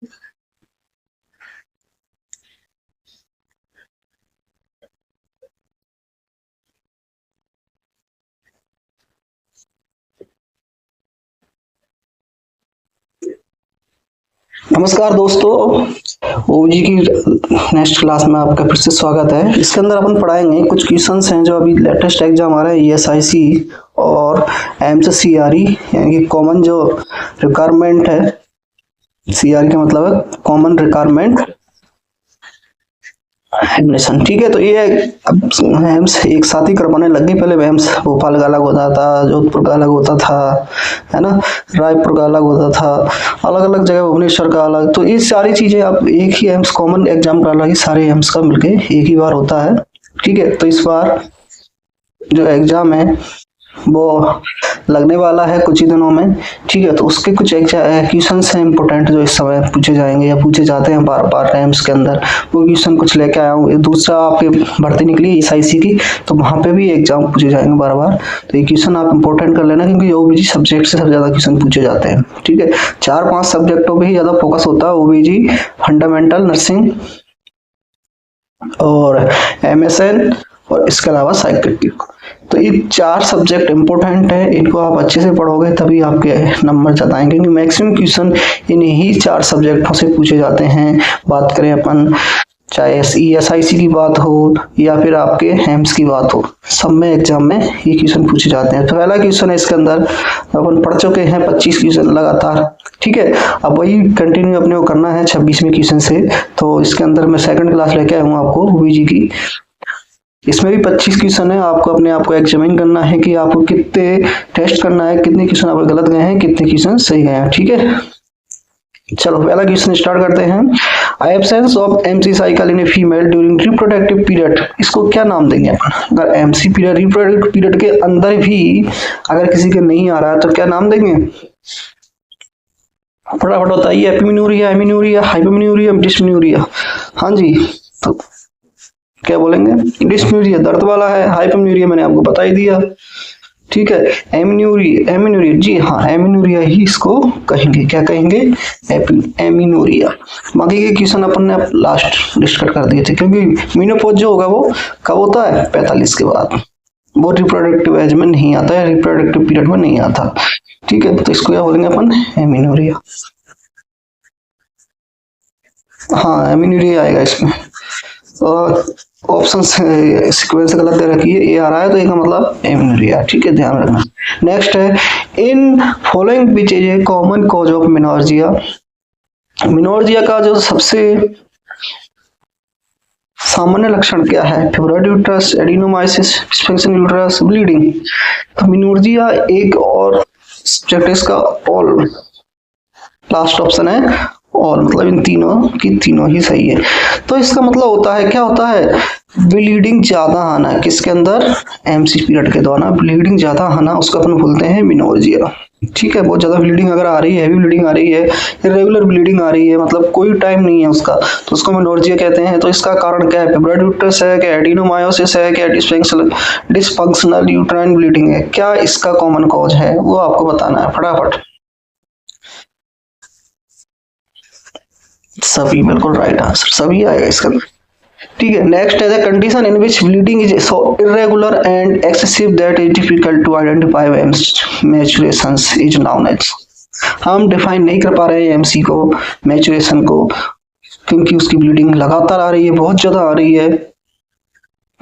नमस्कार दोस्तों, ओजी की नेक्स्ट क्लास में आपका फिर से स्वागत है। इसके अंदर अपन पढ़ाएंगे कुछ क्वेश्चंस हैं जो अभी लेटेस्ट एग्जाम आ रहा है ईएसआईसी और एमसीसीआरई, यानी कि कॉमन जो रिक्वायरमेंट है। सीआरई का मतलब है कॉमन रिक्वायरमेंट एडमिशन। ठीक है, तो ये अब एम्स एक साथ ही करवाने लग गई। पहले एम्स भोपाल का अलग होता था, जोधपुर का अलग होता था, है ना, रायपुर का अलग होता था, अलग अलग जगह, भुवनेश्वर का अलग। तो ये सारी चीजें अब एक ही एम्स कॉमन एग्जाम का अलग ही सारे एम्स का मिलके एक ही बार होता है। ठीक है, तो इस बार जो एग्जाम है वो लगने वाला है कुछ ही दिनों में। ठीक है, तो उसके कुछ क्वेश्चन हैं इंपोर्टेंट जो इस समय पूछे जाएंगे या पूछे जाते हैं बार बार एम्स के अंदर। वो क्वेश्चन कुछ लेके आया हूँ। दूसरा आपके भर्ती निकली एसआईसी की, तो वहां पे भी एग्जाम पूछे जाएंगे बार बार। तो ये क्वेश्चन आप इंपोर्टेंट कर लेना, क्योंकि ओबीजी सब्जेक्ट से सबसे ज्यादा क्वेश्चन पूछे जाते हैं। ठीक है, 4-5 सब्जेक्टों पर ही ज्यादा फोकस होता है। ओबीजी, फंडामेंटल नर्सिंग और एमएसएन और इसके अलावा साइकेट्रिक। तो ये 4 सब्जेक्ट इंपॉर्टेंट है, इनको आप अच्छे से पढ़ोगे तभी आपके नंबर ज्यादा आएंगे, क्योंकि मैक्सिमम क्वेश्चन इन्हीं 4 सब्जेक्टों से पूछे जाते हैं। बात करें अपन, चाहे ईएसआईसी की बात हो या फिर आपके एम्स की बात हो, सब में एग्जाम में ये क्वेश्चन पूछे जाते हैं। तो पहला क्वेश्चन है इसके अंदर, अपन पढ़ चुके हैं 25 क्वेश्चन लगातार। ठीक है, अब वही कंटिन्यू अपने को करना है 26वें क्वेश्चन से। तो इसके अंदर मैं सेकंड क्लास लेके आया हूँ आपको ओबीजी की। इसमें भी 25 क्वेश्चन है। आपको अपने आप को एग्जामिन करना है कि आपको कितने टेस्ट करना है, कितने क्वेश्चन आपको गलत गए हैं, कितने क्वेश्चन सही गए हैं। ठीक है, चलो पहला क्वेश्चन स्टार्ट करते हैं। Absence of MC cycle in a female during reproductive period, इसको क्या नाम देंगे अपन? अगर एमसी पीरियड, रिप्रोडक्टिव पीरियड के अंदर भी अगर किसी के नहीं आ रहा है तो क्या नाम देंगे? फटाफट बताइए। एपिमेनोरिया, एमिनोरिया, हाइपोमेनोरिया, डिस्मेनोरिया? हाँ जी, तो क्या बोलेंगे? डिस्मेनोरिया दर्द वाला है, हाइपोमेनोरिया मैंने आपको बता ही दिया। ठीक है, एमिनोरिया, एमिनोरिया, जी हाँ, एमिनोरिया ही इसको कहेंगे। क्या कहेंगे? एमिनोरिया। बाकी के क्वेश्चन अपन ने लास्ट डिस्कस कर दिए थे, क्योंकि मीनोपॉज जो होगा वो कब होता है? 45 के बाद। वो रिप्रोडक्टिव एज में नहीं आता है, रिप्रोडक्टिव पीरियड में नहीं आता। ठीक है, तो इसको क्या बोलेंगे अपन? एमिनोरिया। हाँ, एमिनोरिया आएगा इसमें। और ऑप्शन सीक्वेंस गलत दे रखी है, ए आ रहा है तो ए का मतलब एमिनोरिया। ठीक है, ध्यान रखना। नेक्स्ट है, in following which is a common cause of menorrhagia. Menorrhagia का जो सबसे सामान्य लक्षण क्या है? Fibroid uterus, adenomyosis, dysfunction uterus, bleeding. तो मेनोर्जिया एक और सब्जेक्ट इसका ऑल, लास्ट ऑप्शन है और मतलब इन तीनों की तीनों ही सही है। तो इसका मतलब होता है, क्या होता है? ब्लीडिंग ज्यादा आना। किसके अंदर? एमसी पीरियड के दौरान ब्लीडिंग ज्यादा आना, उसको अपन बोलते हैं मेनोर्जिया। ठीक है, बहुत ज्यादा ब्लीडिंग अगर आ रही है, हैवी ब्लीडिंग आ रही है, इरेगुलर ब्लीडिंग आ रही है, मतलब कोई टाइम नहीं है उसका, तो उसको मेनोर्जिया कहते हैं। तो इसका कारण क्या है? फिब्रॉइड यूट्रस है, क्या एडिनोमायोसिस है, क्या डिस्फंक्शनल यूट्राइन ब्लीडिंग है? क्या इसका कॉमन कॉज है वो आपको बताना है फटाफट। सभी, बिल्कुल राइट आंसर, सभी आएगा इसका। ठीक है, नेक्स्ट है the condition in which bleeding is so irregular and excessive that is difficult to identify maturation is known as. हम डिफाइन नहीं कर पा रहे हैं एमसी को, मैचुरेशन को, क्योंकि उसकी ब्लीडिंग लगातार आ रही है, बहुत ज्यादा आ रही है।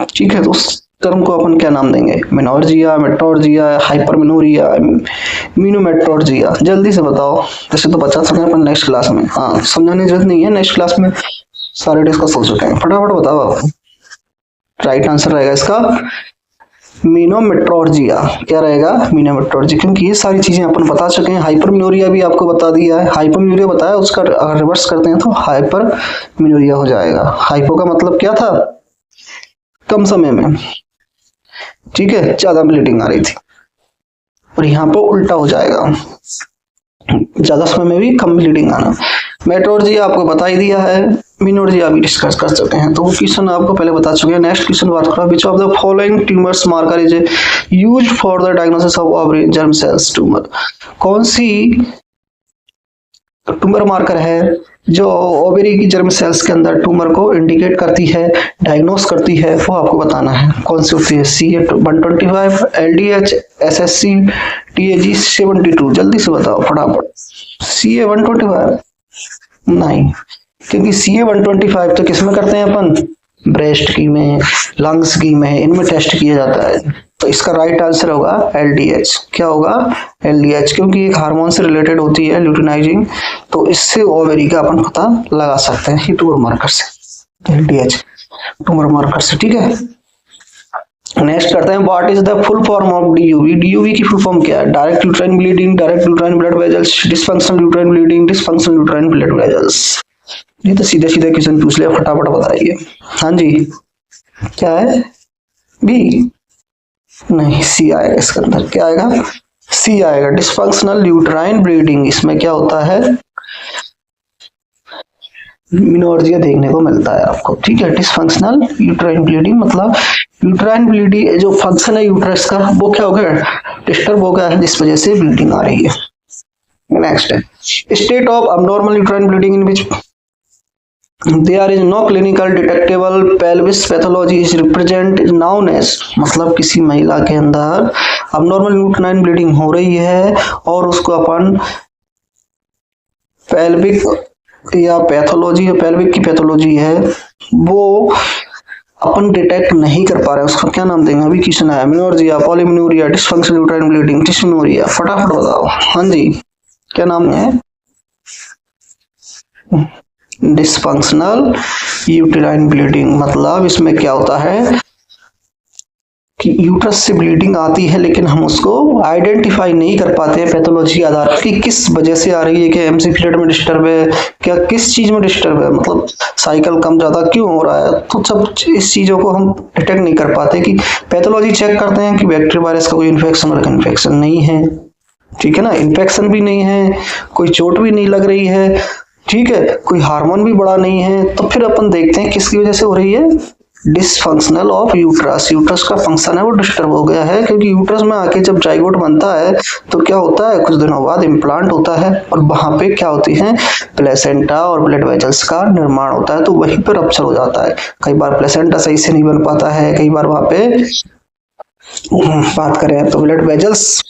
ठीक है, तो उस टर्म को अपन क्या नाम देंगे? मेनोर्जिया, मेट्रोर्जिया, हाइपरमेनोरिया, मीनोमेट्रोर्जिया? जल्दी से बताओ, जैसे तो बचा सकते हैं अपन नेक्स्ट क्लास में। हाँ, समझाने की जरूरत नहीं है, नेक्स्ट क्लास में सारे डिस्कस हो चुके हैं। फटाफट बताओ आप। राइट आंसर रहेगा इसका मीनोमेट्रोर्जिया। क्या रहेगा? मीनोमेट्रोर्जिया, क्योंकि ये सारी चीजें अपन बता चुके हैं। हाइपरमेनोरिया भी आपको बता दिया है, हाइपरमेनोरिया बताया, उसका अगर रिवर्स करते हैं तो हाइपरमेनोरिया हो जाएगा। हाइपो का मतलब क्या था? कम समय में, ठीक है, ज्यादा ब्लीडिंग आ रही थी, और यहाँ पर उल्टा हो जाएगा, ज्यादा समय में भी कम ब्लीडिंग आना। मेट्रोर्जिया आपको बता ही दिया है, मिनोर्जिया भी डिस्कस कर चुके हैं, तो वो क्वेश्चन आपको पहले बता चुके हैं। नेक्स्ट क्वेश्चन बात करो, which of the following tumours marker is used for the diagnosis of ovary germ cells tumour? कौन सी ट्यूमर मार्कर है जो ओवेरी की जर्म सेल्स के अंदर ट्यूमर को इंडिकेट करती है, डायग्नोस करती है, वो आपको बताना है। कौन सी होती है? CA125, LDH, SSC, TAG 72। जल्दी से बताओ फटाफट। CA125 नहीं, क्योंकि CA125 तो किसमें करते हैं अपन? ब्रेस्ट की में, लंग्स की में, इनमें टेस्ट किया जाता है। तो इसका राइट आंसर होगा LDH। क्या होगा? LDH, क्योंकि एक हार्मोन से रिलेटेड होती है ल्यूटिनाइजिंग, तो इससे ओवेरी का अपन पता लगा सकते हैं ट्यूमर मार्कर से। LDH ट्यूमर मार्कर से, ठीक है। नेक्स्ट करते हैं, what is the full form of DUB? DUB की फुल फॉर्म क्या है? Direct uterine bleeding, direct uterine blood vessels, dysfunctional uterine bleeding, dysfunctional uterine blood vessels. ये तो सीधा सीधा क्वेश्चन पूछ लिया, फटाफट बताइए। हाँ जी, क्या है? बी नहीं, सी आएगा इसके अंदर। क्या आएगा? सी आएगा, डिसफंक्शनल यूट्राइन ब्लीडिंग। इसमें क्या होता है? मिनोर्जिया देखने को मिलता है आपको, ठीक है। डिसफंक्शनल यूट्राइन ब्लीडिंग मतलब यूट्राइन ब्लीडिंग जो फंक्शन है यूट्रस का वो क्या हो गया? डिस्टर्ब हो गया है, जिस वजह से ब्लीडिंग आ रही है। नेक्स्ट है, state of abnormal uterine bleeding in which there is no clinical detectable pelvis pathology is represent known as, मतलब किसी महिला के अंदर abnormal uterine bleeding हो रही है और उसको अपन pelvic या पैथोलॉजी या pelvic की पैथोलॉजी है वो अपन डिटेक्ट नहीं कर पा रहे, उसका क्या नाम देंगे? अभी क्वेश्चन आया, मिनोर्जिया, पॉलीमिनोरिया, डिसफंक्शनल यूट्राइन ब्लीडिंग, डिस्मेनोरिया। फटाफट बताओ। हाँ जी, क्या नाम है? Dysfunctional uterine bleeding. मतलब इसमें क्या होता है कि यूट्रस से ब्लीडिंग आती है लेकिन हम उसको आइडेंटिफाई नहीं कर पाते हैं पैथोलॉजी के आधार पर कि किस वजह से आ रही है। क्या MC पीरियड में डिस्टर्ब है, क्या किस चीज में डिस्टर्ब है, मतलब साइकिल कम ज्यादा क्यों हो रहा है, तो सब इस चीजों को हम डिटेक्ट नहीं कर पाते। कि पैथोलॉजी चेक करते हैं कि बैक्टीरिया वायरस का कोई इन्फेक्शन और इन्फेक्शन नहीं है, ठीक है ना, इन्फेक्शन भी नहीं है, कोई चोट भी नहीं लग रही है, ठीक है, कोई हार्मोन भी बड़ा नहीं है, तो फिर अपन देखते हैं किसकी वजह से हो रही है? Dysfunctional of uterus. यूट्रस का फंक्शन है वो डिस्टर्ब हो गया है, क्योंकि यूट्रस में आके जब जाइगोट बनता है तो क्या होता है? कुछ दिनों बाद इम्प्लांट होता है और वहां पे क्या होती है? प्लेसेंटा और ब्लड वेजल्स का निर्माण होता है, तो वहीं पर रप्चर हो जाता है। कई बार प्लेसेंटा सही से नहीं बन पाता है, कई बार वहां पे बात करें तो ब्लड वेजल्स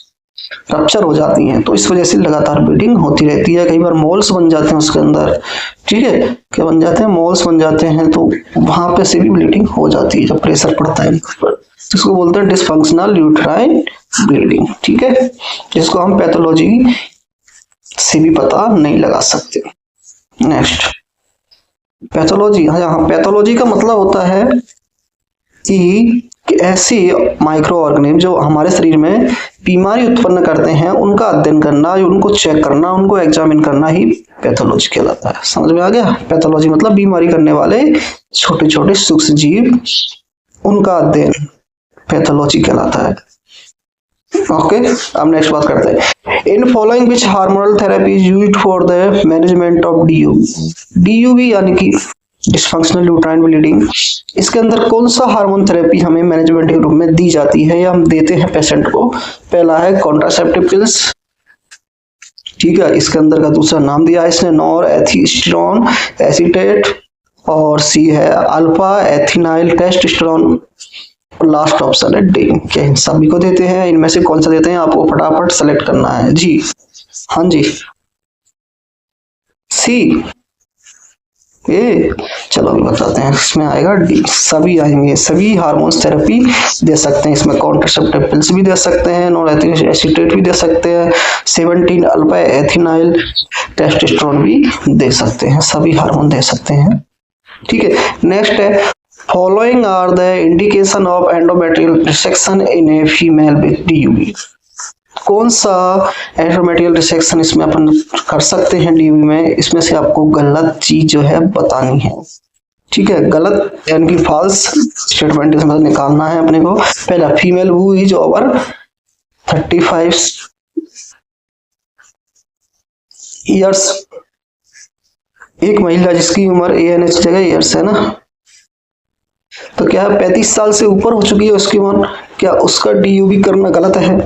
रप्चर हो जाती हैं, तो इस वजह से लगातार ब्लीडिंग होती रहती है। कई बार मोल्स बन जाते हैं उसके अंदर, ठीक है, क्या बन जाते हैं? मोल्स बन जाते हैं, तो वहां पे से भी ब्लीडिंग हो जाती है जब प्रेशर पड़ता है पर। इसको बोलते हैं डिसफंक्शनल यूट्राइन ब्लीडिंग, ठीक है, जिसको हम पैथोलॉजी से भी पता नहीं लगा सकते। Next, pathology. हाँ, पैथोलॉजी का मतलब होता है कि ऐसे माइक्रो ऑर्गेनिज्म जो हमारे शरीर में बीमारी उत्पन्न करते हैं उनका अध्ययन करना, उनको चेक करना, उनको एग्जामिन करना ही पैथोलॉजी कहलाता है। समझ में आ गया? पैथोलॉजी मतलब बीमारी करने वाले छोटे छोटे सूक्ष्म जीव, उनका अध्ययन पैथोलॉजी कहलाता है। ओके, अब नेक्स्ट बात करते हैं, इन following which hormonal therapy is used for the management of DUB यानी कि डिसफंक्शनल यूट्राइन ब्लीडिंग। इसके अंदर कौन सा हार्मोन थेरेपी हमें मैनेजमेंट के रूप में दी जाती है या हम देते हैं पेशेंट को? पहला है कॉन्ट्रासेप्टिव पिल्स, ठीक है, इसके अंदर का दूसरा नाम दिया है इसने नॉर एथिस्टेरोन एसीटेट, और सी है अल्फा एथिनाइल टेस्टोस्टेरोन, और लास्ट ऑप्शन है डी। क्या इन सभी को देते हैं? इनमें से कौन सा देते हैं आपको फटाफट सेलेक्ट करना है जी। हाँ जी, सी। चलो अभी बताते हैं, इसमें आएगा डी, सभी आएंगे, सभी हार्मोन्स थेरेपी दे सकते हैं। इसमें कॉन्ट्रासेप्टिव पिल्स भी दे सकते हैं, नॉन एसिटेट भी दे सकते हैं, 17 अल्फा एथिनाइल टेस्टोस्टेरोन भी दे सकते हैं, सभी हार्मोन दे सकते हैं, ठीक है। नेक्स्ट है, following are the indication of endometrial resection in a female with DUB। कौन सा एंडोमेट्रियल रिसेक्शन इसमें अपन कर सकते हैं DUB में? इसमें से आपको गलत चीज जो है बतानी है, ठीक है, गलत यानी कि फॉल्स स्टेटमेंट इसमें निकालना है अपने को। पहला, female who is over 35 years, एक महिला जिसकी उम्र ANH जगह ईयर्स है ना, तो क्या 35 साल से ऊपर हो चुकी है उसकी उम्र, क्या उसका DUB करना गलत है?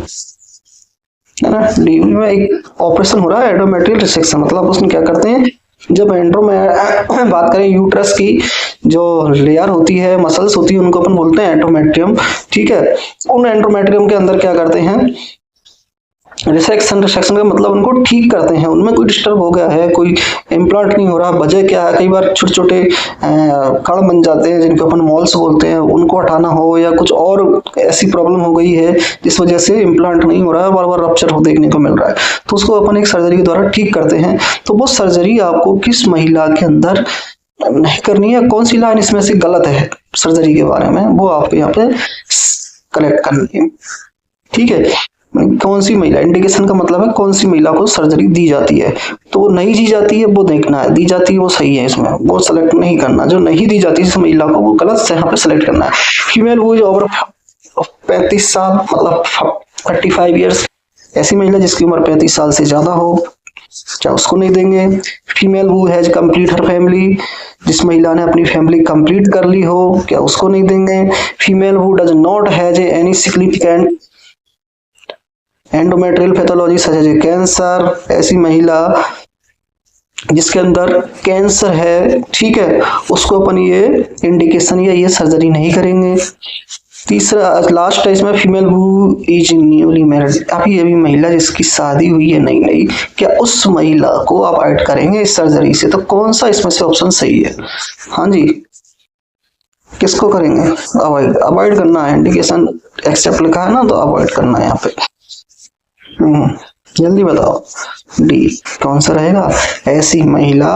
है ना। डिलीवरी में एक ऑपरेशन हो रहा है एंडोमेट्रियल रिसेक्शन, मतलब उसमें क्या करते हैं, जब एंड्रो में बात करें यूट्रस की जो लेयर होती है, मसल्स होती है, उनको अपन बोलते हैं एंडोमेट्रियम, ठीक है। उन एंडोमेट्रियम के अंदर क्या करते हैं, रिसेक्शन, रिसेक्शन का मतलब उनको ठीक करते हैं, उनमें कोई डिस्टर्ब हो गया है, कोई इम्प्लांट नहीं हो रहा, वजह क्या है, कई बार छोटे छोटे कण बन जाते हैं जिनको अपन मॉल्स बोलते हैं, उनको हटाना हो या कुछ और ऐसी प्रॉब्लम हो गई है जिस वजह से इम्प्लांट नहीं हो रहा है, बार बार रप्चर हो देखने को मिल रहा है, तो उसको अपन एक सर्जरी के द्वारा ठीक करते हैं। तो वो सर्जरी आपको किस महिला के अंदर नहीं करनी है, कौन सी लाइन इसमें से गलत है सर्जरी के बारे में, वो आपको यहाँ पे कलेक्ट करनी है, ठीक है। कौन सी महिला, इंडिकेशन का मतलब है कौन सी महिला को सर्जरी दी जाती है, तो वो नहीं दी जाती है वो देखना है, दी जाती है वो सही है, इसमें वो सेलेक्ट नहीं करना, जो नहीं दी जाती है महिला को वो गलत से यहाँ पे सेलेक्ट करना है। फीमेल वो जो ओवर 35 साल मतलब 35 ईयर्स, ऐसी महिला जिसकी उम्र 35 साल से ज्यादा हो, क्या उसको नहीं देंगे। Female who has complete her family, जिस महिला ने अपनी फैमिली कंप्लीट कर ली हो, क्या उसको नहीं देंगे। Female who does not has any significant endometrial pathology such as cancer, ऐसी महिला जिसके अंदर कैंसर है, ठीक है, उसको अपन ये इंडिकेशन या ये सर्जरी नहीं करेंगे। तीसरा लास्ट है इसमें, female who is newly married, अभी अभी महिला जिसकी शादी हुई है नई नई, क्या उस महिला को अवॉइड करेंगे इस सर्जरी से, तो कौन सा इसमें से ऑप्शन सही है, हाँ जी, किसको करेंगे, अवॉइड, अवॉइड करना है, इंडिकेशन एक्सेप्ट लिखा है ना तो अवॉइड करना है यहाँ पे। जल्दी बताओ, डी कौन सा रहेगा, ऐसी महिला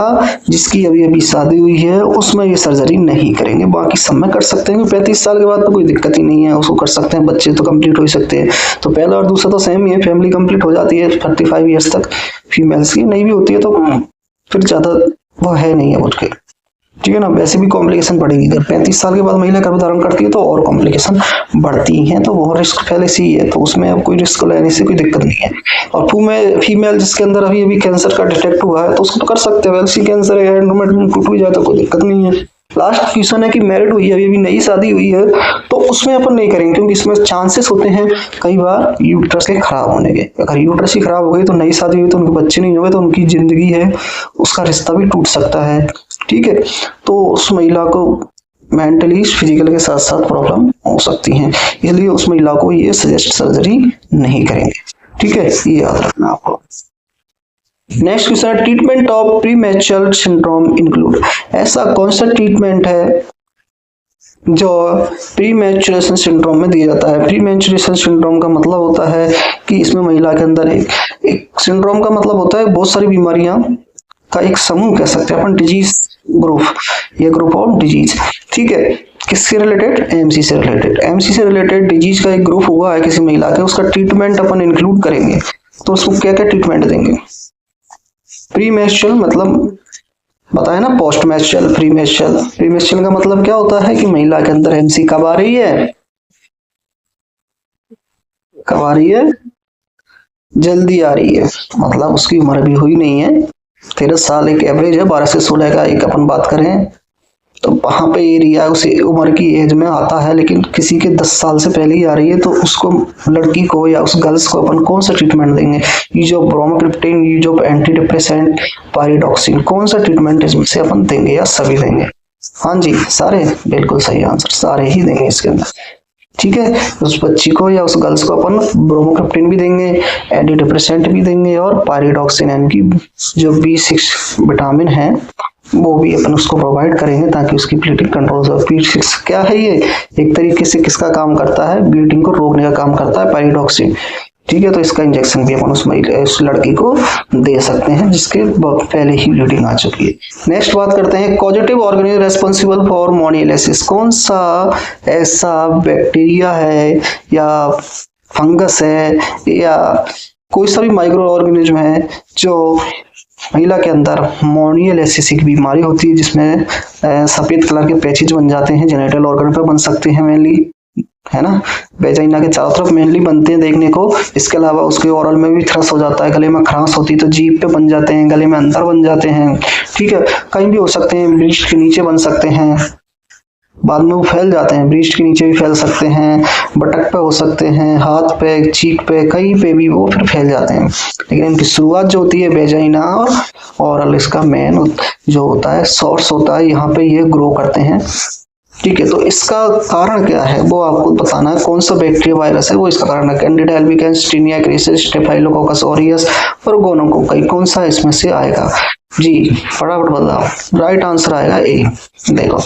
जिसकी अभी अभी शादी हुई है उसमें ये सर्जरी नहीं करेंगे, बाकी सब में कर सकते हैं, 35 साल के बाद तो कोई दिक्कत ही नहीं है, उसको कर सकते हैं, बच्चे तो कंप्लीट हो ही सकते हैं, तो पहला और दूसरा तो सेम ही है, फैमिली कंप्लीट हो जाती है 35 ईयर्स तक, फीमेल्स की नहीं भी होती है तो फिर ज्यादा वो है नहीं है उसके, ठीक है ना। वैसे भी कॉम्प्लिकेशन बढ़ेगी, अगर 35 साल के बाद महिला गर्भधारण करती है तो और कॉम्प्लिकेशन बढ़ती हैं, तो वो रिस्क पहले से ही है, तो उसमें अब कोई रिस्क लेने से कोई दिक्कत नहीं है। और फीमेल जिसके अंदर अभी अभी कैंसर का डिटेक्ट हुआ है तो उसको तो कर सकते हैं, वैसे कैंसर है, एंडोमेट्रियम टूट भी जाए तो कोई दिक्कत नहीं है। लास्ट क्वेश्चन है कि मैरिड हुई है, अभी अभी नई शादी हुई है, तो उसमें अपन नहीं करेंगे क्योंकि इसमें चांसेस होते हैं कई बार यूट्रस के खराब होने के, अगर यूट्रस ही खराब हो गई तो नई शादी हुई तो उनके बच्चे नहीं हुए तो उनकी जिंदगी है उसका रिश्ता भी टूट सकता है, ठीक है। तो उस महिला को मेंटली फिजिकल के साथ साथ प्रॉब्लम हो सकती है, इसलिए उस महिला को ये सजेस्ट सर्जरी नहीं करेंगे, ठीक है, ये याद रखना आपको। Next question, treatment of premature syndrome include, ऐसा कौन सा ट्रीटमेंट है जो प्रीमैच्योरेशन सिंड्रोम में दिया जाता है। प्रीमैच्योरेशन सिंड्रोम का मतलब होता है कि इसमें महिला के अंदर एक सिंड्रोम का मतलब होता है बहुत सारी बीमारियां का एक समूह कह सकते हैं अपन, डिजीज ग्रुप, ये ग्रुप ऑफ डिजीज, ठीक है, किससे रिलेटेड, एमसी से रिलेटेड, एमसी से रिलेटेड डिजीज का एक ग्रुप हुआ है किसी महिला के, उसका ट्रीटमेंट अपन इंक्लूड करेंगे, तो उसको क्या क्या ट्रीटमेंट देंगे। प्रीमेंस्ट्रुअल मतलब बताया ना, पोस्ट मेंस्ट्रुअल, प्रीमेंस्ट्रुअल, प्रीमेंस्ट्रुअल का मतलब क्या होता है कि महिला के अंदर एमसी कब आ रही है, कब आ रही है, जल्दी आ रही है, मतलब उसकी उम्र अभी हुई नहीं है, 13 साल एक एवरेज है, 12 से 16 का एक अपन बात करें तो वहां पे एरिया उसी उम्र की एज में आता है, लेकिन किसी के 10 साल से पहले ही आ रही है तो उसको, लड़की को या उस गर्ल्स को अपन कौन सा ट्रीटमेंट देंगे, use of bromocriptine, use of anti depressant, pyridoxine, कौन सा ट्रीटमेंट इसमें से अपन देंगे या सभी देंगे, हाँ जी सारे, बिल्कुल सही आंसर, सारे ही देंगे इसके अंदर, ठीक है। उस बच्ची को या उस गर्ल्स को अपन ब्रोमोक्रिप्टिन भी देंगे, एंटी डिप्रेसेंट भी देंगे और पायरिडॉक्सिन यानी कि जो B6 विटामिन है वो भी अपन उसको प्रोवाइड करेंगे ताकि उसकी ब्लीडिंग कंट्रोल हो। B6 क्या है, ये एक तरीके से किसका काम करता है, ब्लीडिंग को रोकने का काम करता है पायरिडॉक्सिन, ठीक है। तो इसका इंजेक्शन भी अपन उस लड़की को दे सकते हैं जिसके पहले ही ब्लीडिंग आ चुकी है। नेक्स्ट बात करते हैं कॉजेटिव ऑर्गेनिज्म रेस्पॉन्सिबल फॉर मोनियोलाइसिस, कौन सा ऐसा बैक्टीरिया है या फंगस है या कोई सा भी माइक्रो ऑर्गेनिज्म है जो महिला के अंदर मोनियोलाइसिस की बीमारी होती है जिसमें सफेद कलर के पैचेज बन जाते हैं, जेनिटल ऑर्गन पे बन सकते हैं मेनली, है ना, वेजाइना के चारों तरफ मेनली बनते हैं देखने को, इसके अलावा उसके ओरल में भी थ्रस हो जाता है, गले में खरांश होती है तो जीभ पे बन जाते हैं, गले में अंदर बन जाते हैं, ठीक है, कहीं भी हो सकते हैं, ब्रीस्ट के नीचे बन सकते हैं, बाद में वो फैल जाते हैं, ब्रीस्ट के नीचे भी फैल सकते हैं, बटक पे हो सकते हैं, हाथ पे, चीक पे, कहीं पे भी वो फिर फैल जाते हैं। लेकिन इनकी शुरुआत जो होती है वेजाइना और ओरल, इसका मेन जो होता है सोर्स होता है, यहाँ पे ये ग्रो करते हैं। ठीक है, तो इसका कारण क्या है वो आपको बताना है, कौन सा बैक्टीरिया वायरस है वो इसका कारण है। Candida albicans, tinea cruris, staphylococcus aureus और गोनोकोकाई, कौन सा इसमें से आएगा जी? फटाफट बताओ। राइट आंसर आएगा ए। देखो,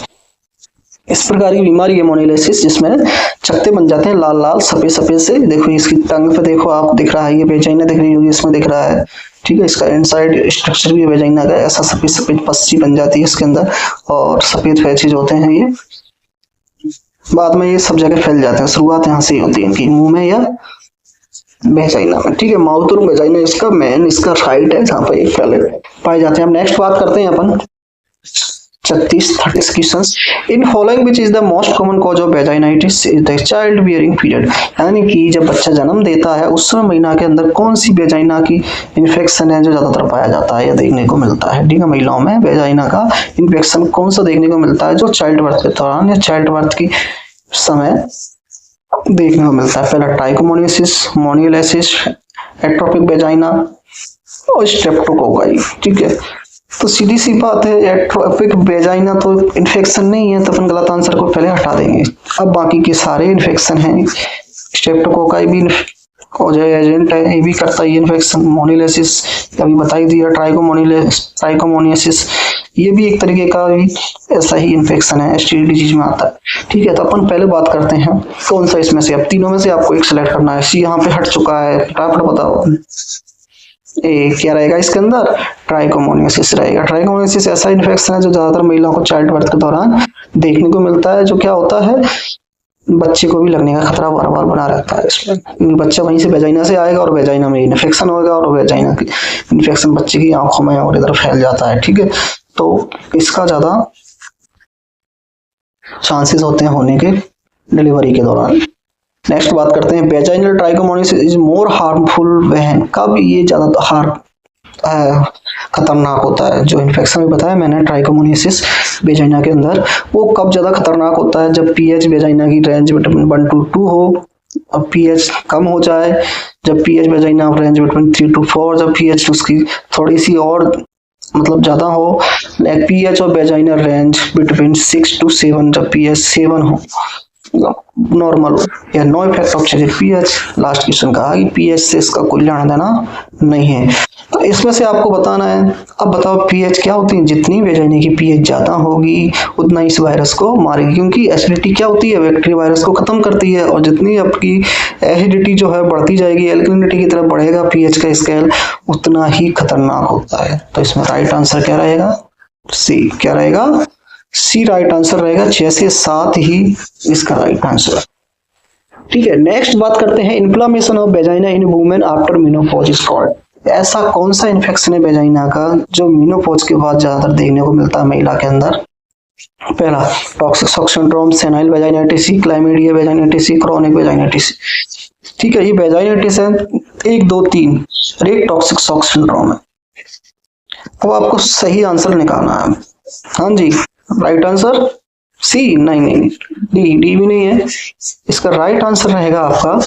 इस प्रकार की बीमारी है मोनिलिसिस, जिसमें चकते बन जाते हैं लाल लाल सफेद सफेद से। देखो इसकी टंग पे देखो, आप दिख रहा है, ये वेजाइना दिख रही होगी, इसमें दिख रहा है। ठीक है, इसका इनसाइड स्ट्रक्चर भी वेजाइना का ऐसा सफेद सफेद पस्सी बन जाती है इसके अंदर, और सफेद पैचेज होते हैं ये। बाद में ये सब जगह फैल जाते हैं। शुरुआत यहाँ से ही होती है इनकी, मुंह में या वेजाइना में। ठीक है, माउथ और वेजाइना इसका मेन, इसका राइट है जहाँ पर ये फैले पाए जाते हैं। अब नेक्स्ट बात करते हैं अपन 36 questions. In following which is the most common cause of vaginitis is the child bearing period, यानी कि जब बच्चा जन्म देता है उस महीना के अंदर कौन सी वेजाइना की इन्फेक्शन है जो ज्यादातर पाया जाता है या देखने को मिलता है। ठीक है, महिलाओं में वेजाइना का इन्फेक्शन कौन सा देखने को मिलता है जो चाइल्ड बर्थ के दौरान या चाइल्ड बर्थ की समय देखने को मिलता है। पहला ट्राइकोमोनियासिस, मोनियोलाइसिस, एट्रोपिक वेजाइना और स्ट्रेप्टोकोकाई। ठीक है, तो सीधी सी बात है, एट्रोपिक वेजाइना तो इन्फेक्शन नहीं है, तो अपन गलत आंसर को पहले हटा देंगे। अब बाकी के सारे इन्फेक्शन हैं। स्ट्रेप्टोकोकाई भी जो एजेंट है, ये भी करता है इन्फेक्शन। मोनिलिसिस अभी बता ही दिया, ट्राइकोमोनियासिस ये भी एक तरीके का भी ऐसा ही इन्फेक्शन है, एसटीडी डिजीज में आता है। ठीक है, तो अपन पहले बात करते हैं कौन सा इसमें से, अब तीनों में से आपको एक सिलेक्ट करना है। सी यहाँ पे हट चुका है, फटाफट बताओ ए क्या रहेगा इसके अंदर? ट्राइकोमोनियासिस रहेगा। ट्राइकोमोनियासिस ऐसा इन्फेक्शन है जो ज्यादातर महिलाओं को चाइल्ड बर्थ के दौरान देखने को मिलता है। जो क्या होता है, बच्चे को भी लगने का खतरा बार बार बना रहता है इसमें। बच्चा वहीं से वेजाइना से आएगा और वेजाइना में इन्फेक्शन होगा, और वेजाइना की इन्फेक्शन बच्चे की आंखों में और इधर फैल जाता है। ठीक है, तो इसका ज्यादा चांसेस होते हैं होने के डिलीवरी के दौरान। नेक्स्ट बात करते हैं, vaginal trichomoniasis is more harmful when, कब ये ज्यादा खतरनाक होता है? जो इन्फेक्शन में बताया मैंने ट्राइकोमोनियासिस वेजाइना के अंदर, वो कब ज्यादा खतरनाक होता है? जब पीएच वेजाइना की रेंज बिटवीन 1 to 2 हो, और पीएच कम हो जाए। जब pH vagina range between 3 to 4, जब पीएच उसकी थोड़ी सी और मतलब ज्यादा हो। पीएच और वेजाइना रेंज बिटवीन 6 to 7, जब पीएच 7 हो, नॉर्मल हो, या no effect of change in pH. Last question कहा कि पीएच से इसका कोई लेना देना नहीं है, तो इसमें से आपको बताना है। अब बताओ पीएच क्या होती है? जितनी वेजाइना की पीएच ज्यादा होगी उतना इस वायरस को मारेगी, क्योंकि एसिडिटी क्या होती है, बैक्टीरिया वायरस को खत्म करती है। और जितनी आपकी एसिडिटी जो है बढ़ती जाएगी, एल्कलिनिटी की तरफ बढ़ेगा पीएच का स्केल, उतना ही खतरनाक होता है। तो इसमें राइट आंसर क्या रहेगा? सी। क्या रहेगा? सी राइट आंसर रहेगा। 6 से 7 ही इसका राइट आंसर। ठीक है, नेक्स्ट बात करते हैं, inflammation of vagina in women after menopause is called. ऐसा कौन सा इन्फेक्शन है वेजाइना का जो मेनोपॉज के बाद ज्यादातर देखने को मिलता है महिला के अंदर? पहला toxic shock syndrome, senile vaginitis, chlamydia vaginitis, chronic vaginitis. ठीक है, ये वेजाइनाइटिस है 1, 2, 3, और एक टॉक्सिक शॉक सिंड्रोम है। अब आपको सही आंसर निकालना है। हाँ जी, राइट आंसर सी। नहीं, डी भी नहीं है। इसका राइट आंसर रहेगा आपका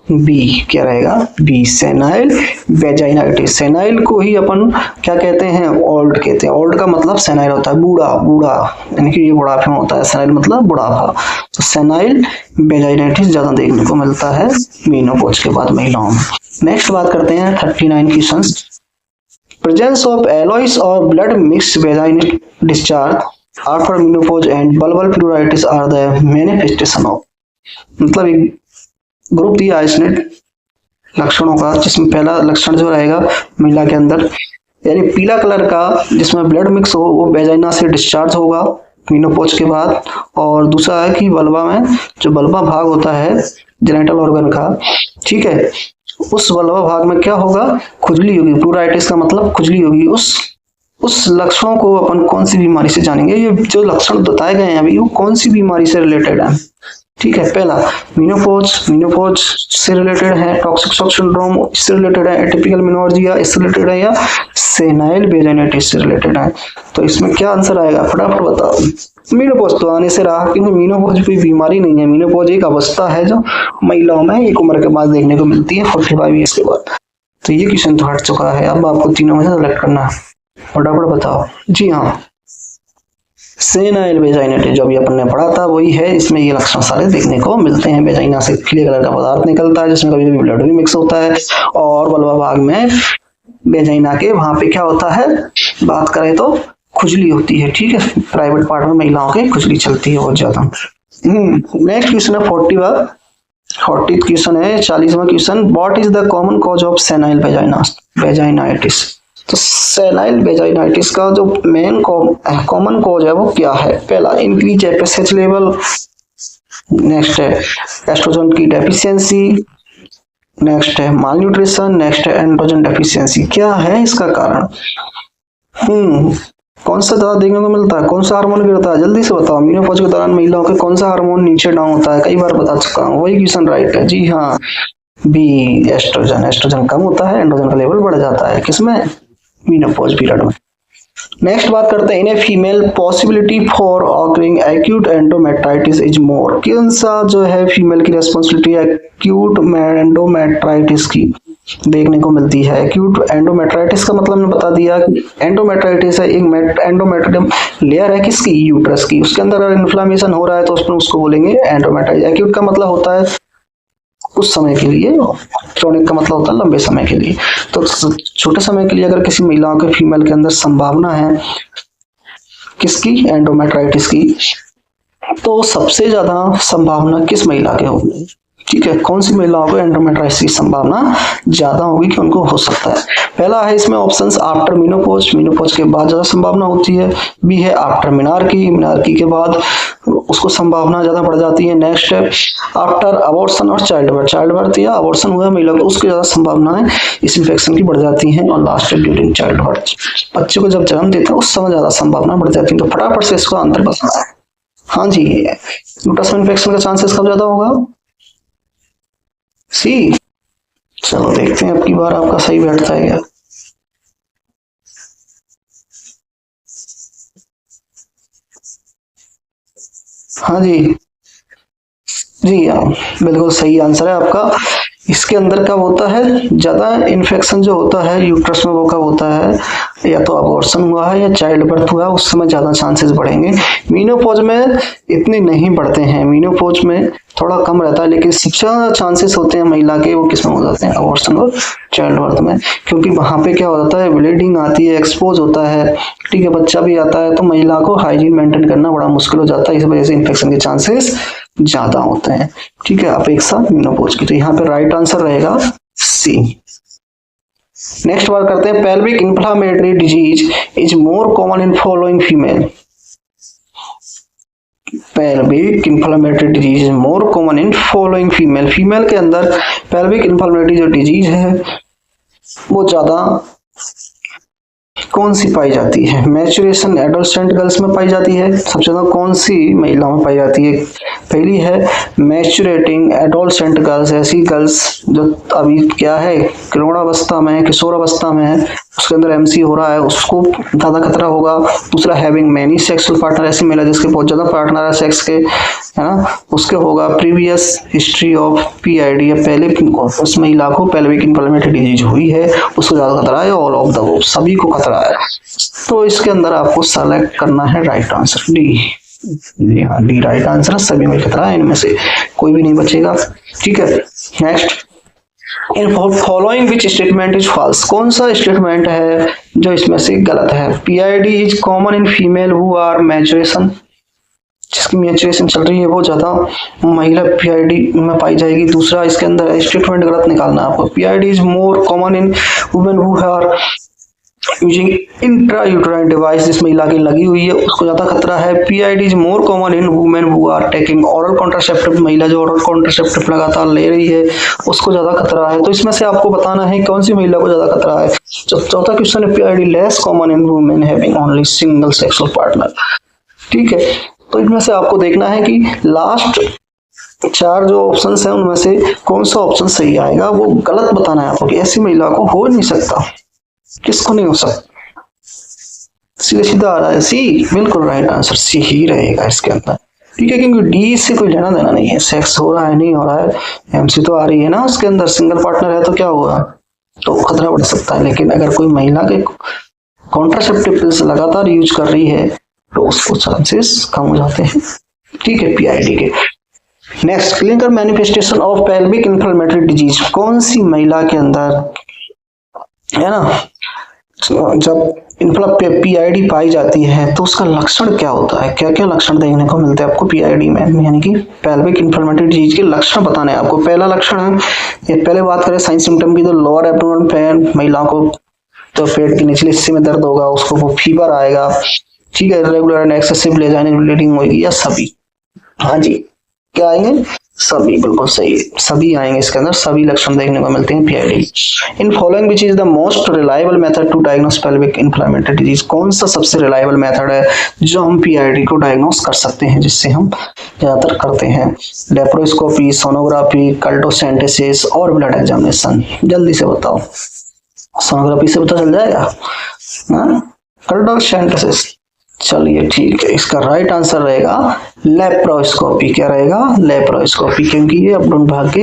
बी। क्या रहेगा? B, senile vaginitis. सेनाइल को ही अपन क्या कहते हैं? ओल्ड कहते हैं। ओल्ड का मतलब सेनाइल होता है बूढ़ा, यानी कि ये बुढ़ापे में होता है। सेनाइल मतलब बुढ़ापा। तो सेनाइल वेजाइनाइटिस ज्यादा देखने को मिलता है मेनोपॉज के बाद महिलाओं में। नेक्स्ट बात करते हैं 39 क्वेश्चंस। प्रेजेंस ऑफ एलॉइस और blood mix vaginal discharge after menopause and bulbar pleuritis are the manifestation of, मतलब एक ग्रुप दिया इसने लक्षणों का, जिसमें पहला लक्षण जो रहेगा महिला के अंदर, यानी पीला कलर का जिसमें ब्लड मिक्स हो, वो वेजाइना से डिस्चार्ज होगा मेनोपॉज के बाद। और दूसरा है कि बल्बा में, जो बल्बा भाग होता है जेनिटल ऑर्गन का, ठीक है, उस बल्बा भाग में क्या होगा? खुजली होगी। प्लूराइटिस का मतलब खुजली होगी। उस लक्षणों को अपन कौन सी बीमारी से जानेंगे? ये जो लक्षण बताए गए हैं अभी, वो कौन सी बीमारी से रिलेटेड है? ठीक है, पहला मेनोपॉज से रिलेटेड है, टॉक्सिक शॉक सिंड्रोम इससे रिलेटेड है, एटिपिकल मेनोर्जिया इससे रिलेटेड है, या सेनाइल वेजाइनाइटिस से रिलेटेड है। तो इसमें क्या आंसर आएगा? फटाफट बताओ। मीनोपॉज तो आने से रहा, क्योंकि मीनोपॉज कोई बीमारी नहीं है, मीनोपॉज एक अवस्था है जो महिलाओं में एक उम्र के बाद देखने को मिलती है, 45 ईयर्स के बाद। तो ये क्वेश्चन तो हट चुका है, अब आपको तीनों में से सेलेक्ट करना है, फटाफट बताओ। जी हाँ, सेनाइल वेजाइनाइटिस जो अभी अपन ने पढ़ा था वही है, इसमें ये लक्षण सारे देखने को मिलते हैं। वेजाइना से क्लियर कलर का पदार्थ निकलता है जिसमें कभी कभी ब्लड भी मिक्स होता है, और वल्वा भाग में वेजाइना के वहां पे क्या होता है, बात करें तो खुजली होती है, ठीक है, प्राइवेट पार्ट में महिलाओं के खुजली चलती है बहुत ज्यादा। नेक्स्ट क्वेश्चन है 40th क्वेश्चन है, 40वां question, what is the common cause of senile vaginitis. तो सेनाइल वेजाइनाइटिस का जो मेन कॉमन कॉज है वो क्या है। पहला, इंक्रीज एफएसएच लेवल, नेक्स्ट है एस्ट्रोजन की डेफिशिएंसी, नेक्स्ट है माल न्यूट्रिशन, नेक्स्ट है एंड्रोजन डेफिशिएंसी। क्या है इसका कारण। कौन सा ज्यादा देखने को मिलता है, कौन सा हार्मोन गिरता है, जल्दी से बताओ। मीनोपॉज के दौरान महिलाओं के कौन सा हार्मोन नीचे डाउन होता है, कई बार बता चुका हूँ, वही क्वेश्चन राइट है। जी हाँ, बी एस्ट्रोजन। एस्ट्रोजन कम होता है, एंड्रोजन का लेवल बढ़ जाता है, किसमें, मीनोपॉज पीरियड में। नेक्स्ट बात करते हैं, in a female possibility for occurring acute endometritis is more. कौन सा जो है फीमेल की रेस्पॉन्सिबिलिटी एक्यूट एंडोमेट्राइटिस की देखने को मिलती है। एक्यूट एंडोमेट्राइटिस का मतलब मैंने बता दिया कि एंडोमेट्राइटिस है, एक एंडोमेट्रियम लेयर है किसकी, यूट्रस की, उसके अंदर अगर इन्फ्लामेशन हो रहा है तो उसको बोलेंगे एंडोमेट्राइटिस। एक्यूट का मतलब होता है कुछ समय के लिए, क्रोनिक का मतलब होता है लंबे समय के लिए। तो छोटे समय के लिए अगर किसी महिलाओं के फीमेल के अंदर संभावना है किसकी, एंडोमेट्राइटिस की, तो सबसे ज्यादा संभावना किस महिला के होगी, ठीक है, कौन सी महिलाओं को एंडोमेट्राइटिस की संभावना ज्यादा होगी कि उनको हो सकता है। पहला है इसमें ऑप्शंस, आफ्टर मीनोपॉज, मीनोपॉज के बाद ज्यादा संभावना होती है। बी है आफ्टर मिनार्की, मिनार्की के बाद उसको संभावना ज्यादा बढ़ जाती है। नेक्स्ट है आफ्टर अबॉर्शन और चाइल्ड बर्थ, चाइल्ड बर्थ या अबॉर्शन हुआ महिला को उसकी ज्यादा संभावनाएं इस इन्फेक्शन की बढ़ जाती हैं। और लास्ट है ड्यूरिंग चाइल्ड बर्थ, बच्चे को जब जन्म देते हैं उस समय ज्यादा संभावना बढ़ जाती है। तो फटाफट से इसको आंसर बताना है। हाँ जी, यूट्रस में इन्फेक्शन का चांसेस कब ज्यादा होगा, सी। चलो देखते हैं अब की बार आपका सही बैठता है क्या। हाँ जी, जी हाँ, बिल्कुल सही आंसर है आपका। इसके अंदर कब होता है ज्यादा इन्फेक्शन जो होता है यूट्रस में, वो कब होता है, या तो अबॉर्शन हुआ है या चाइल्ड बर्थ हुआ है, उस समय ज्यादा चांसेस बढ़ेंगे। मीनोपॉज में इतने नहीं बढ़ते हैं, मीनोपॉज में थोड़ा कम रहता है, लेकिन सबसे चांसेस होते हैं महिला के, वो किसमें हो जाते हैं, अबॉर्शन और चाइल्ड बर्थ में, क्योंकि वहां पे क्या हो जाता है, ब्लीडिंग आती है, एक्सपोज होता है, ठीक है, बच्चा भी आता है, तो महिला को हाइजीन मेंटेन करना बड़ा मुश्किल हो जाता है, इस वजह से इन्फेक्शन के चांसेस ज्यादा होते हैं। ठीक है, अपेक्षा मीनोपॉज की, तो यहाँ पे राइट आंसर रहेगा सी। नेक्स्ट बात करते हैं, pelvic inflammatory disease is more common in following female. Pelvic inflammatory disease is more common in following female. Female के अंदर पेल्विक इन्फ्लामेटरी जो डिजीज है वो ज्यादा कौन सी पाई जाती है, मैच्योरेशन एडोलसेंट गर्ल्स में पाई जाती है, सबसे ज्यादा कौन सी महिलाओं में पाई जाती है। पहली है मैच्योरेटिंग एडोलसेंट गर्ल्स, ऐसी गर्ल्स जो अभी क्या है किशोरावस्था में, किशोरावस्था में है, उसके अंदर एमसी हो रहा है, उसको ज्यादा खतरा होगा। दूसरा हैविंग मेनी सेक्सुअल पार्टनर, ऐसी महिला जिसके बहुत ज्यादा पार्टनर है सेक्स के, है ना, उसके होगा प्रीवियस हिस्ट्री ऑफ पीआईडी, या पहले उस महिला को पेल्विक इन्फ्लेमेटरी डिजीज हुई है, उसको ज्यादा खतरा है। ऑल ऑफ द सभी को खतरा है, तो इसके अंदर आपको सेलेक्ट करना है राइट आंसर डी। जी हाँ, डी राइट आंसर है, सभी में खतरा है, इनमें से कोई भी नहीं बचेगा। ठीक है, next, in following which statement is false, कौन सा स्टेटमेंट है जो इसमें से गलत है। PID is common in female who are maturation, जिसकी मैच्योरेशन चल रही है वो ज्यादा महिला पीआईडी में पाई जाएगी। दूसरा इसके अंदर स्टेटमेंट गलत निकालना है आपको, PID is more common in women who are using intra uterine device, जिस महिला की लगी हुई है उसको ज्यादा खतरा है। PID is more common in women who are taking oral contraceptive, महिला जो ओरल कॉन्ट्रासेप्टिव लगातार ले रही है उसको ज्यादा खतरा है। तो इसमें से आपको बताना है कौन सी महिला को ज्यादा खतरा है। चौथा क्वेश्चन है, PID less common in women having only single sexual partner. ठीक है, तो इसमें से आपको देखना है कि लास्ट चार जो ऑप्शंस हैं उनमें से कौन सा ऑप्शन सही आएगा, वो गलत बताना है आपको कि ऐसी महिला को हो नहीं सकता। किसको नहीं हो सकता, सीधा सीधा आ रहा है सी, बिल्कुल राइट आंसर सी ही रहेगा इसके अंदर। ठीक है, क्योंकि डी से कोई लेना देना नहीं है, सेक्स हो रहा है नहीं हो रहा है, एमसी तो आ रही है ना उसके अंदर, सिंगल पार्टनर है तो क्या हुआ, तो खतरा बढ़ सकता है। लेकिन अगर कोई महिला के कॉन्ट्रासेप्टिव पिल्स लगातार यूज कर रही है तो उसको चांसेस कम हो जाते हैं। ठीक है, पीआईडी के। Next, clinical manifestation of pelvic inflammatory disease, कौन सी महिला के अंदर है ना जब पीआईडी पाई जाती है तो उसका लक्षण क्या होता है, क्या क्या लक्षण देखने को मिलते हैं आपको पीआईडी में, यानी कि पेल्विक इन्फ्लेमेटरी डिजीज के लक्षण बताने हैं आपको। पहला लक्षण है, ये पहले बात करें साइन सिम्टम की, तो लोअर एब्डोमेन पेन, महिलाओं को तो पेट के निचले हिस्से में दर्द होगा, उसको वो फीवर आएगा। ठीक है, रेगुलर एंड एक्सेसिव ब्लीडिंग होगी, या सभी, हाँ जी क्या आएंगे, सभी, बिल्कुल सही, सभी आएंगे इसके अंदर, सभी लक्षण देखने को मिलते हैं PID. In following which is the most reliable method to diagnose pelvic inflammatory disease, कौन सा सबसे रिलायबल मेथड है जो हम पीआईडी को डायग्नोस कर सकते हैं, जिससे हम ज्यादातर करते हैं, लेप्रोस्कोपी, सोनोग्राफी, कल्टोसेंटेसिस और ब्लड एग्जामिनेशन। जल्दी से बताओ, सोनोग्राफी से पता चल जाएगा, कल्टोसेंटेसिस, चलिए ठीक है, इसका राइट आंसर रहेगा लेप्रोस्कोपी। क्या रहेगा, लेप्रोस्कोपी, क्योंकि ये अपने भाग के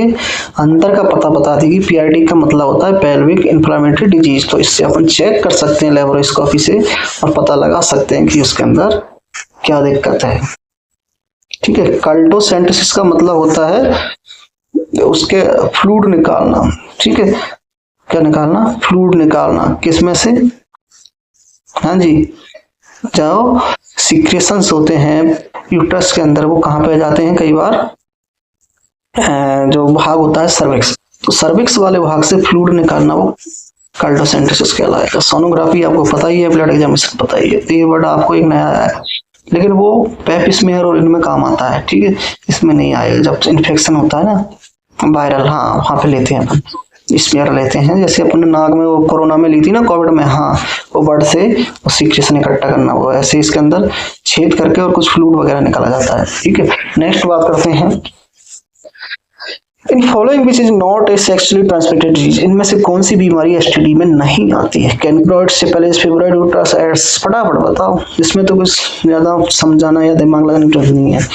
अंतर का पता बताती है कि पीआईडी का मतलब होता है पेल्विक इन्फ्लेमेटरी डिजीज, तो इससे अपन चेक कर सकते हैं लेप्रोस्कोपी से और पता लगा सकते हैं कि उसके अंदर क्या दिक्कत है। ठीक है, कल्टोसेंटेसिस का मतलब होता है उसके फ्लूइड निकालना। ठीक है, क्या निकालना, फ्लूइड निकालना, किसमें से, हाँ जी, जो सीक्रेशंस होते हैं यूट्रस के अंदर, वो कहाँ पे जाते हैं, कई बार जो भाग होता है सर्विक्स, तो सर्विक्स वाले भाग से फ्लूइड निकालना वो कल्टोसेंटेसिस कहलाएगा। सोनोग्राफी आपको पता ही है, ब्लड एग्जामिनेशन पता ही है, तो ये वर्ड आपको एक नया है, लेकिन वो पेप स्मेयर और इनमें काम आता है। ठीक है, इसमें नहीं आएगा, जब इन्फेक्शन होता है ना वायरल, हाँ वहाँ पे लेते हैं अपन, स्मेयर लेते हैं, जैसे अपने नाक में वो कोरोना में ली थी ना कोविड में, हाँ वो ब्लड से वो सीक्रेशन इकट्ठा करना, वो ऐसे इसके अंदर छेद करके और कुछ फ्लूइड वगैरह निकाला जाता है। ठीक है, नेक्स्ट बात करते हैं, इन following which is not a sexually transmitted disease, इनमें से कौन सी बीमारी एसटीडी में नहीं आती है। कैनक्रोइड, सिफिलिस, फिब्रॉइड, यूट्रस एड्स, फटाफट बताओ, इसमें तो कुछ ज्यादा समझाना या दिमाग लगाने की जरूरत नहीं है।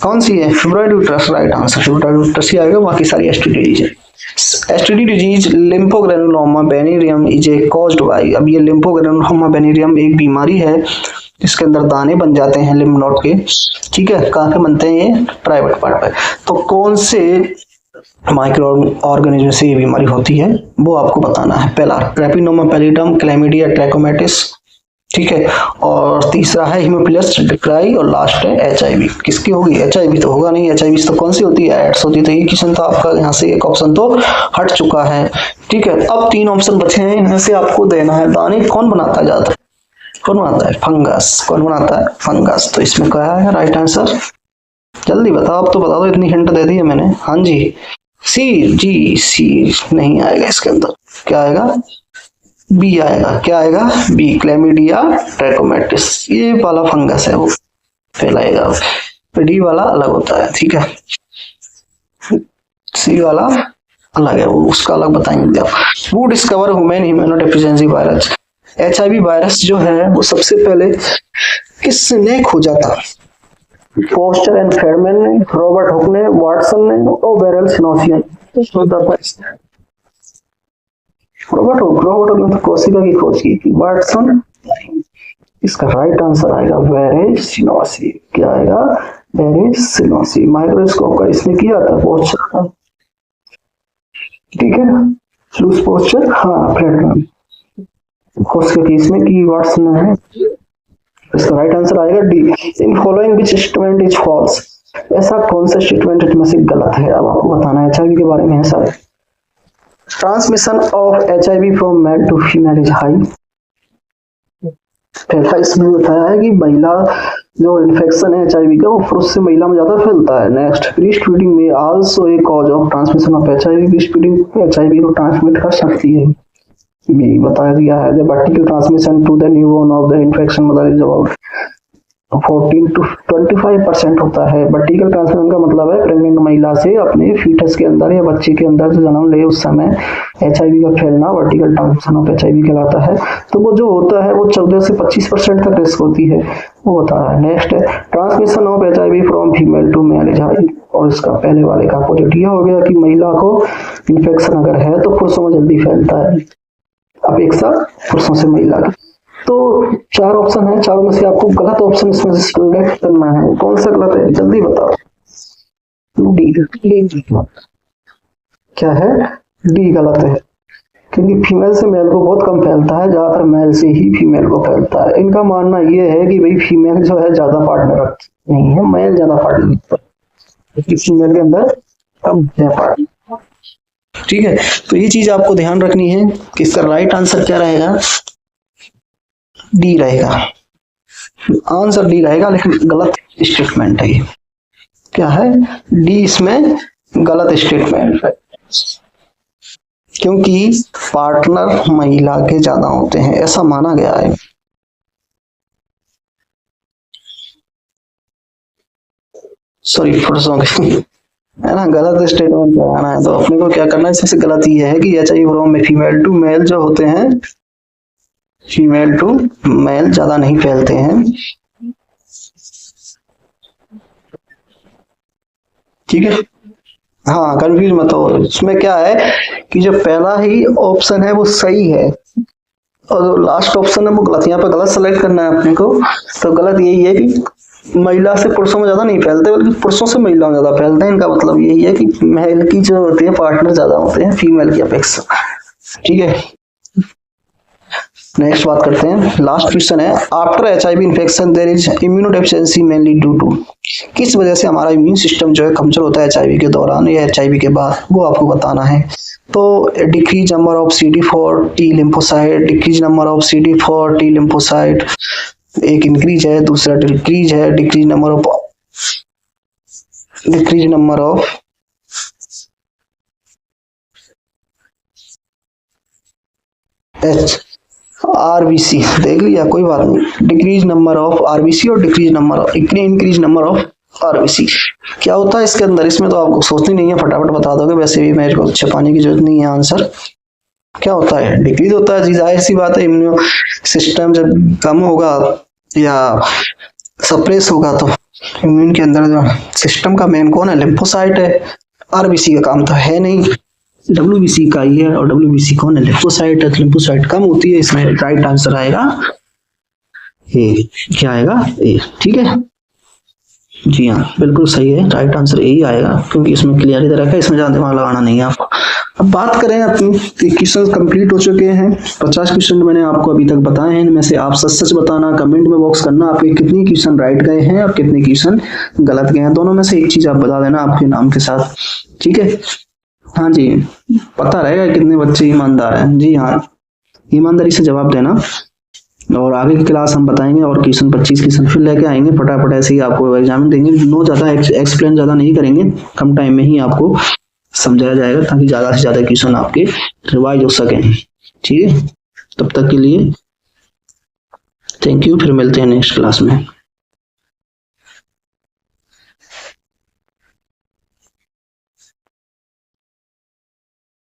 कौन सी है, fibroid uterus, right answer fibroid uterus ही आएगा, बाकी सारी एसटीडी डिजीज है। STD disease lymphogranuloma venereum is a caused by, अब ये लिम्फोग्रेनुलोमा बेनिरियम एक बीमारी है जिसके अंदर दाने बन जाते हैं लिम्फ नोड के। ठीक है, कहाँ के बनते हैं, ये प्राइवेट पार्ट पे, तो कौन से माइक्रो ऑर्गेनिज्म से ये बीमारी होती है वो आपको बताना है। पहला ट्रैपिनोमा पैलिडम, क्लैमिडिया, ट्रैकोमैटिस। ठीक है, और तीसरा है हीमोफिलस डिक्राई, और लास्ट है एचआईवी। किसकी होगी, एचआईवी तो होगा नहीं, एचआईवी तो कौन सी होती है, एड्स होती है, तो ये क्वेश्चन तो आपका यहाँ से एक ऑप्शन तो हट चुका है। ठीक है, अब 3 ऑप्शन बचे हैं, इनमें से आपको देना है, दाने कौन बनाता है ज्यादा, कौन बनाता है, फंगस, कौन बनाता है, फंगस, तो इसमें क्या है राइट आंसर, जल्दी बताओ, अब तो बता दो, इतनी हिंट दे दी है मैंने। हाँ जी, सी, जी सी नहीं आएगा इसके अंदर, क्या आएगा, बी आएगा, क्या आएगा, बी, क्लैमिडिया ट्रैकोमैटिस, ये वाला फंगस है वो फैलाएगा, डी वाला अलग होता है। ठीक है, सी वाला अलग है, वो उसका अलग बताएंगे आप। वो discover human immunodeficiency virus, HIV virus जो है वो सबसे पहले किसने खोजा था, फोस्टर एंड फेडमैन ने, रॉबर्ट हुक ने, वाटसन ने, और बेरल सिनोसियन। रॉबर्ट हुक ने तो कोशिका की खोज की थी, वाटसन, इसका राइट आंसर आएगा बेरल सिनोसी। क्या आएगा, बेरल सिनोसी। माइक्रोस्कोप का इसने किया था पोस्टर का, ठीक है ना, लूज पोस्टर, हाँ फ्रेडमैन, कोशिका की इसमें की, वाटसन है, इसका राइट आंसर आएगा D. In following which statement is false, ऐसा कौन सा स्टेटमेंट इनमें से गलत है, अब आपको बताना है। एचआईवी के बारे में है सारे, transmission of HIV from male to female is high, ऐसा इसमें बताया है कि महिला जो इन्फेक्शन है एचआईवी का वो पुरुष से महिला में ज्यादा फैलता है। नेक्स्ट, ब्रेस्ट फीडिंग में also a cause of transmission of HIV, breast feeding HIV को ट्रांसमिट कर सकती है, भी बताया गया है। The vertical transmission to the newborn of the infection mother is about 14 to 25% होता है। वर्टिकल ट्रांसमिशन का मतलब है प्रेग्नेंट महिला से अपने फीटस के अंदर या बच्चे के अंदर जो जन्म ले उस समय HIV का फैलना वर्टिकल ट्रांसमिशन ऑफ HIV कहलाता है। तो वो जो होता है वो 14 से 25% तक रिस्क होती है, वो होता है। नेक्स्ट है transmission of HIV from female to male, और इसका पहले वाले का अपोजिट ये हो गया कि महिला को इन्फेक्शन अगर है तो पुरुषों में जल्दी फैलता है अपेक्षा पुरुषों से महिला की। तो 4 ऑप्शन है, चारों में से आपको गलत ऑप्शन इसमें से सिलेक्ट करना है। कौन सा गलत है जल्दी बताओ। डी क्या है? डी गलत है, क्योंकि फीमेल से मेल को बहुत कम फैलता है, ज्यादातर मेल से ही फीमेल को फैलता है। इनका मानना ये है कि भाई फीमेल जो है ज्यादा पार्टनर रखती नहीं है, मेल ज्यादा पार्टनर रखता है, फीमेल के अंदर कम है पार्टनर। ठीक है, तो ये चीज आपको ध्यान रखनी है कि इसका राइट आंसर क्या रहेगा, डी रहेगा। आंसर डी रहेगा, लेकिन गलत स्टेटमेंट है ये। क्या है? डी इसमें गलत स्टेटमेंट है, क्योंकि पार्टनर महिला के ज्यादा होते हैं ऐसा माना गया है। सॉरी पुरुषों के, है ना, गलत स्टेटमेंट लगाना है। तो अपने को क्या करना है, सबसे गलत ये है कि HIV from female to male जो होते हैं, फीमेल टू मेल ज्यादा नहीं फैलते हैं। ठीक है, हाँ कंफ्यूज मत हो। इसमें क्या है कि जो पहला ही ऑप्शन है वो सही है और जो लास्ट ऑप्शन है वो गलत। यहाँ पे गलत सेलेक्ट करना है अपने को। तो गलत यही है कि महिला से पुरुषों में ज्यादा नहीं फैलते, बल्कि पुरुषों से महिलाओं में ज्यादा फैलते हैं। इनका मतलब यही है कि मेल की जो होती है पार्टनर ज्यादा होते हैं फीमेल की अपेक्षा। ठीक है, नेक्स्ट बात करते हैं। लास्ट क्वेश्चन है, after HIV infection there is immunodeficiency mainly due to, किस वजह से हमारा इम्यून सिस्टम जो है कमजोर होता है HIV के दौरान या HIV के बाद, वो आपको बताना है। तो decrease number of CD4 T lymphocyte, decrease number of CD4 T lymphocyte, एक इंक्रीज है, दूसरा डिक्रीज है, डिक्रीज नंबर ऑफ RBC, देख लिया, कोई बात नहीं। डिक्रीज नंबर ऑफ RBC और इंक्रीज नंबर ऑफ RBC क्या होता है इसके अंदर, इसमें तो आपको सोचनी नहीं है, फटाफट बता दोगे। वैसे भी मेरे को छपाने की जरूरत नहीं है आंसर। क्या होता है? डिक्रीज होता है, जाहिर सी बात है। इम्यून सिस्टम जब कम होगा या सप्रेस होगा तो इम्यून के अंदर जो सिस्टम का मेन कौन है, लिम्फोसाइट है। RBC का काम तो है नहीं, WBC का ही है। और WBC कौन है, लिम्फोसाइट है। लिम्फोसाइट कम होती है, इसमें राइट आंसर आएगा ए। क्या आएगा? ए। ठीक है जी हाँ, बिल्कुल सही है, राइट आंसर यही आएगा, क्योंकि इसमें क्लियर तरह का, इसमें ज्यादा दिमाग लगाना नहीं है आपको। अब बात करें, अपनी क्वेश्चन कंप्लीट हो चुके हैं। 50 क्वेश्चन मैंने आपको अभी तक बताए हैं। इनमें से आप सच सच बताना, कमेंट में बॉक्स करना आपके कितने क्वेश्चन राइट गए हैं और कितने क्वेश्चन गलत गए हैं। दोनों में से एक चीज आप बता देना आपके नाम के साथ। ठीक है, हाँ जी, पता रहेगा कितने बच्चे ईमानदार हैं। जी हाँ, ईमानदारी से जवाब देना, और आगे की क्लास हम बताएंगे और क्वेश्चन 25 क्वेश्चन फिर लेके आएंगे। फटाफट ऐसे ही आपको एग्जाम देंगे। नो ज्यादा एक्सप्लेन ज्यादा नहीं करेंगे, कम टाइम में ही आपको समझाया जाएगा, ताकि ज्यादा से ज्यादा क्वेश्चन आपके रिवाइज हो सके। ठीक है, तब तक के लिए थैंक यू, फिर मिलते हैं नेक्स्ट क्लास में।